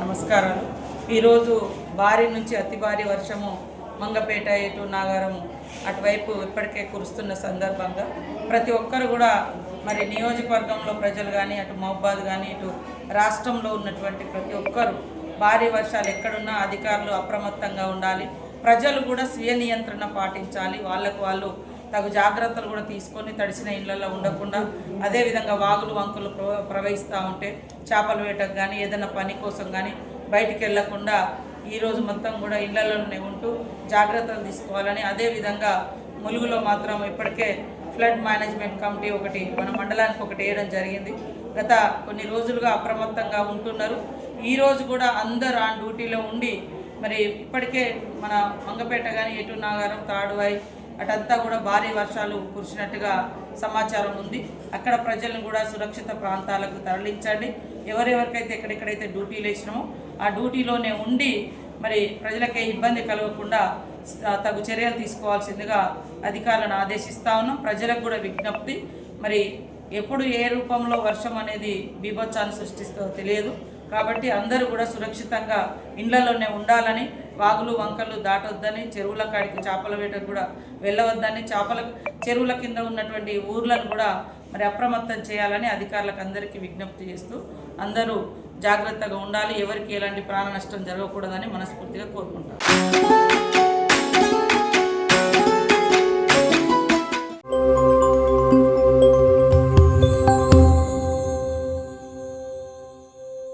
నమస్కారాలు. ఈరోజు భారీ నుంచి అతి భారీ వర్షము మంగపేట ఇటు నాగారం అటువైపు ఇప్పటికే కురుస్తున్న సందర్భంగా ప్రతి ఒక్కరు కూడా మరి నియోజకవర్గంలో ప్రజలు కానీ అటు మహబాద్ కానీ ఇటు రాష్ట్రంలో ఉన్నటువంటి ప్రతి ఒక్కరు భారీ వర్షాలు ఎక్కడున్నా అధికారులు అప్రమత్తంగా ఉండాలి. ప్రజలు కూడా స్వీయ నియంత్రణ పాటించాలి. వాళ్ళు తగు జాగ్రత్తలు కూడా తీసుకొని తడిసిన ఇళ్లలో ఉండకుండా, అదేవిధంగా వాగులు వంకులు ప్రవహిస్తూ ఉంటే చేపల వేటకు కానీ ఏదైనా పని కోసం కానీ బయటికి వెళ్లకుండా ఈరోజు మొత్తం కూడా ఇళ్లలోనే ఉంటూ జాగ్రత్తలు తీసుకోవాలని, అదేవిధంగా ములుగులో మాత్రం ఇప్పటికే ఫ్లడ్ మేనేజ్మెంట్ కమిటీ ఒకటి మన మండలానికి ఒకటి వేయడం జరిగింది. గత కొన్ని రోజులుగా అప్రమత్తంగా ఉంటున్నారు. ఈరోజు కూడా అందరూ ఆ డ్యూటీలో ఉండి మరి ఇప్పటికే మన మంగపేట కానీ ఎటు నాగారం తాడువాయి అటంతా కూడా భారీ వర్షాలు కురిసినట్టుగా సమాచారం ఉంది. అక్కడ ప్రజలను కూడా సురక్షిత ప్రాంతాలకు తరలించండి. ఎవరెవరికైతే ఎక్కడెక్కడైతే డ్యూటీలు వేసినామో ఆ డ్యూటీలోనే ఉండి మరి ప్రజలకే ఇబ్బంది కలగకుండా తగు చర్యలు తీసుకోవాల్సిందిగా అధికారులను ఆదేశిస్తా ఉన్నాం. ప్రజలకు కూడా విజ్ఞప్తి, మరి ఎప్పుడు ఏ రూపంలో వర్షం అనేది బీభత్సాన్ని సృష్టిస్తుందో తెలియదు కాబట్టి అందరూ కూడా సురక్షితంగా ఇళ్లలోనే ఉండాలని, వాగులు వంకలు దాటొద్దని, చెరువుల కాడికి చేపల వేటకు కూడా వెళ్ళవద్దని, చెరువుల కింద ఉన్నటువంటి ఊర్లను కూడా మరి అప్రమత్తం చేయాలని అధికారులకు అందరికీ విజ్ఞప్తి చేస్తూ అందరూ జాగ్రత్తగా ఉండాలి. ఎవరికి ఎలాంటి ప్రాణ నష్టం జరగకూడదని మనస్ఫూర్తిగా కోరుకుంటారు.